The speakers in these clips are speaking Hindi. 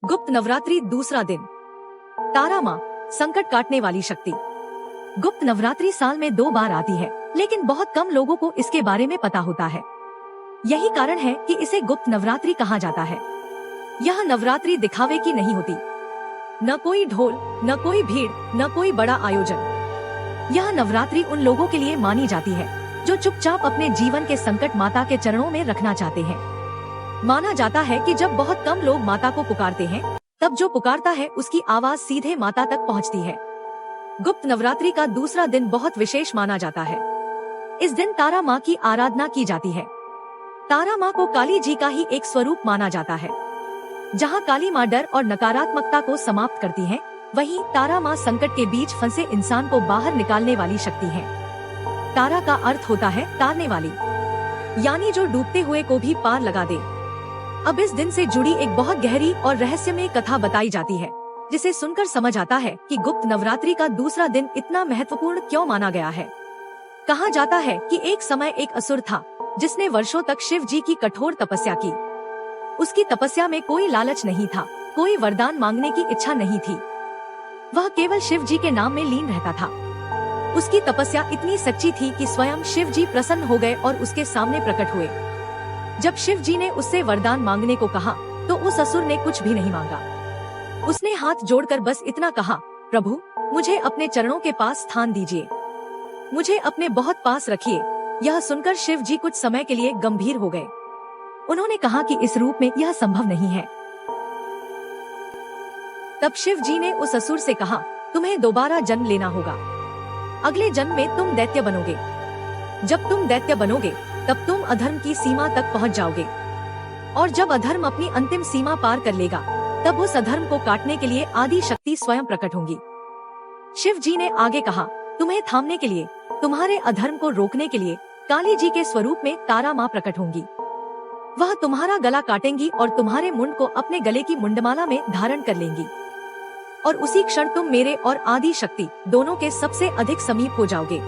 गुप्त नवरात्रि दूसरा दिन। तारा माँ, संकट काटने वाली शक्ति। गुप्त नवरात्रि साल में 2 बार आती है, लेकिन बहुत कम लोगों को इसके बारे में पता होता है। यही कारण है कि इसे गुप्त नवरात्रि कहा जाता है। यह नवरात्रि दिखावे की नहीं होती, न कोई ढोल, न कोई भीड़, न कोई बड़ा आयोजन। यह नवरात्रि उन लोगों के लिए मानी जाती है जो चुपचाप अपने जीवन के संकट माता के चरणों में रखना चाहते हैं। माना जाता है कि जब बहुत कम लोग माता को पुकारते हैं, तब जो पुकारता है उसकी आवाज सीधे माता तक पहुंचती है। गुप्त नवरात्रि का दूसरा दिन बहुत विशेष माना जाता है। इस दिन तारा माँ की आराधना की जाती है। तारा माँ को काली जी का ही एक स्वरूप माना जाता है। जहाँ काली माँ डर और नकारात्मकता को समाप्त करती है, वहीं तारा माँ संकट के बीच फंसे इंसान को बाहर निकालने वाली शक्ति है। तारा का अर्थ होता है तारने वाली, यानी जो डूबते हुए को भी पार लगा दे। अब इस दिन से जुड़ी एक बहुत गहरी और रहस्यमय कथा बताई जाती है, जिसे सुनकर समझ आता है कि गुप्त नवरात्रि का दूसरा दिन इतना महत्वपूर्ण क्यों माना गया है। कहा जाता है कि एक समय एक असुर था, जिसने वर्षों तक शिव जी की कठोर तपस्या की। उसकी तपस्या में कोई लालच नहीं था, कोई वरदान मांगने की इच्छा नहीं थी। वह केवल शिव जी के नाम में लीन रहता था। उसकी तपस्या इतनी सच्ची थी कि स्वयं शिव जी प्रसन्न हो गए और उसके सामने प्रकट हुए। जब शिव जी ने उससे वरदान मांगने को कहा, तो उस असुर ने कुछ भी नहीं मांगा। उसने हाथ जोड़कर बस इतना कहा, प्रभु, मुझे अपने चरणों के पास स्थान दीजिए, मुझे अपने बहुत पास रखिए। यह सुनकर शिव जी कुछ समय के लिए गंभीर हो गए। उन्होंने कहा कि इस रूप में यह संभव नहीं है। तब शिव जी ने उस असुर से कहा, तुम्हें दोबारा जन्म लेना होगा। अगले जन्म में तुम दैत्य बनोगे। जब तुम दैत्य बनोगे, तब तुम अधर्म की सीमा तक पहुंच जाओगे, और जब अधर्म अपनी अंतिम सीमा पार कर लेगा, तब उस अधर्म को काटने के लिए आदि शक्ति स्वयं प्रकट होंगी। शिव जी ने आगे कहा, तुम्हें थामने के लिए, तुम्हारे अधर्म को रोकने के लिए काली जी के स्वरूप में तारा माँ प्रकट होंगी। वह तुम्हारा गला काटेंगी और तुम्हारे मुंड को अपने गले की मुंडमाला में धारण कर लेंगी, और उसी क्षण तुम मेरे और आदि शक्ति दोनों के सबसे अधिक समीप हो जाओगे।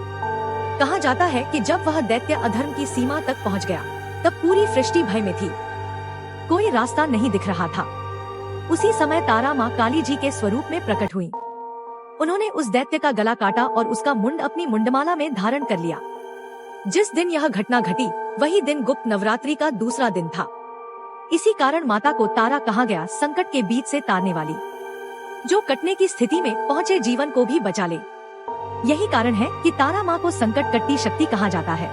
कहा जाता है कि जब वह दैत्य अधर्म की सीमा तक पहुंच गया, तब पूरी सृष्टि भय में थी। कोई रास्ता नहीं दिख रहा था। उसी समय तारा माँ काली जी के स्वरूप में प्रकट हुई। उन्होंने उस दैत्य का गला काटा और उसका मुंड अपनी मुंडमाला में धारण कर लिया। जिस दिन यह घटना घटी, वही दिन गुप्त नवरात्रि का दूसरा दिन था। इसी कारण माता को तारा कहा गया, संकट के बीच से तारने वाली, जो कटने की स्थिति में पहुँचे जीवन को भी बचा ले। यही कारण है कि तारा माँ को संकट कट्टी शक्ति कहा जाता है।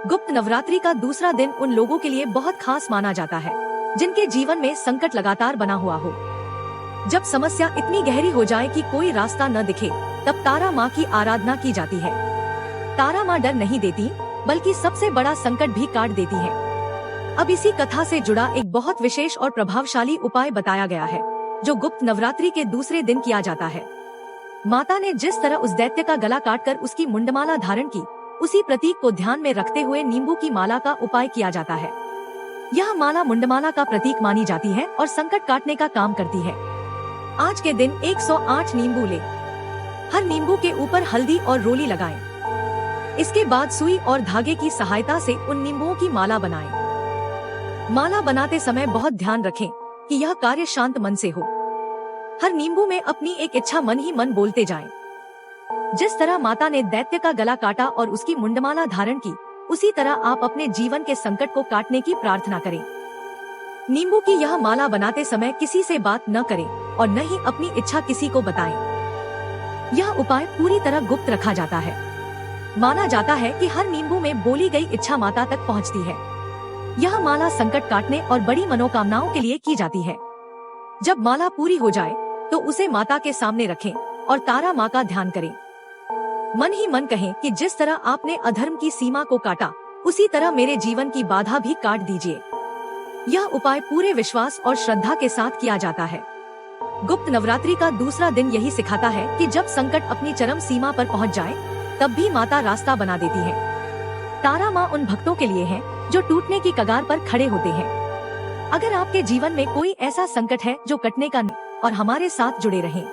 गुप्त नवरात्रि का दूसरा दिन उन लोगों के लिए बहुत खास माना जाता है, जिनके जीवन में संकट लगातार बना हुआ हो। जब समस्या इतनी गहरी हो जाए कि कोई रास्ता न दिखे, तब तारा माँ की आराधना की जाती है। तारा माँ डर नहीं देती, बल्कि सबसे बड़ा संकट भी काट देती है। अब इसी कथा से जुड़ा एक बहुत विशेष और प्रभावशाली उपाय बताया गया है, जो गुप्त नवरात्रि के दूसरे दिन किया जाता है। माता ने जिस तरह उस दैत्य का गला काटकर उसकी मुंडमाला धारण की, उसी प्रतीक को ध्यान में रखते हुए नींबू की माला का उपाय किया जाता है। यह माला मुंडमाला का प्रतीक मानी जाती है और संकट काटने का काम करती है। आज के दिन 108 नींबू ले। हर नींबू के ऊपर हल्दी और रोली लगाएं। इसके बाद सुई और धागे की सहायता से उन नींबुओं की माला बनाएं। माला बनाते समय बहुत ध्यान रखें कि यह कार्य शांत मन से हो। हर नींबू में अपनी एक इच्छा मन ही मन बोलते जाएं। जिस तरह माता ने दैत्य का गला काटा और उसकी मुंडमाला धारण की, उसी तरह आप अपने जीवन के संकट को काटने की प्रार्थना करें। नींबू की यह माला बनाते समय किसी से बात न करें और न ही अपनी इच्छा किसी को बताएं। यह उपाय पूरी तरह गुप्त रखा जाता है। माना जाता है कि हर नींबू में बोली गई इच्छा माता तक पहुंचती है। यह माला संकट काटने और बड़ी मनोकामनाओं के लिए की जाती है। जब माला पूरी हो जाए, तो उसे माता के सामने रखें और तारा माँ का ध्यान करें। मन ही मन कहें कि जिस तरह आपने अधर्म की सीमा को काटा, उसी तरह मेरे जीवन की बाधा भी काट दीजिए। यह उपाय पूरे विश्वास और श्रद्धा के साथ किया जाता है। गुप्त नवरात्रि का दूसरा दिन यही सिखाता है कि जब संकट अपनी चरम सीमा पर पहुंच जाए, तब भी माता रास्ता बना देती है। तारा माँ उन भक्तों के लिए है जो टूटने की कगार पर खड़े होते हैं। अगर आपके जीवन में कोई ऐसा संकट है जो कटने का नहीं, और हमारे साथ जुड़े रहें।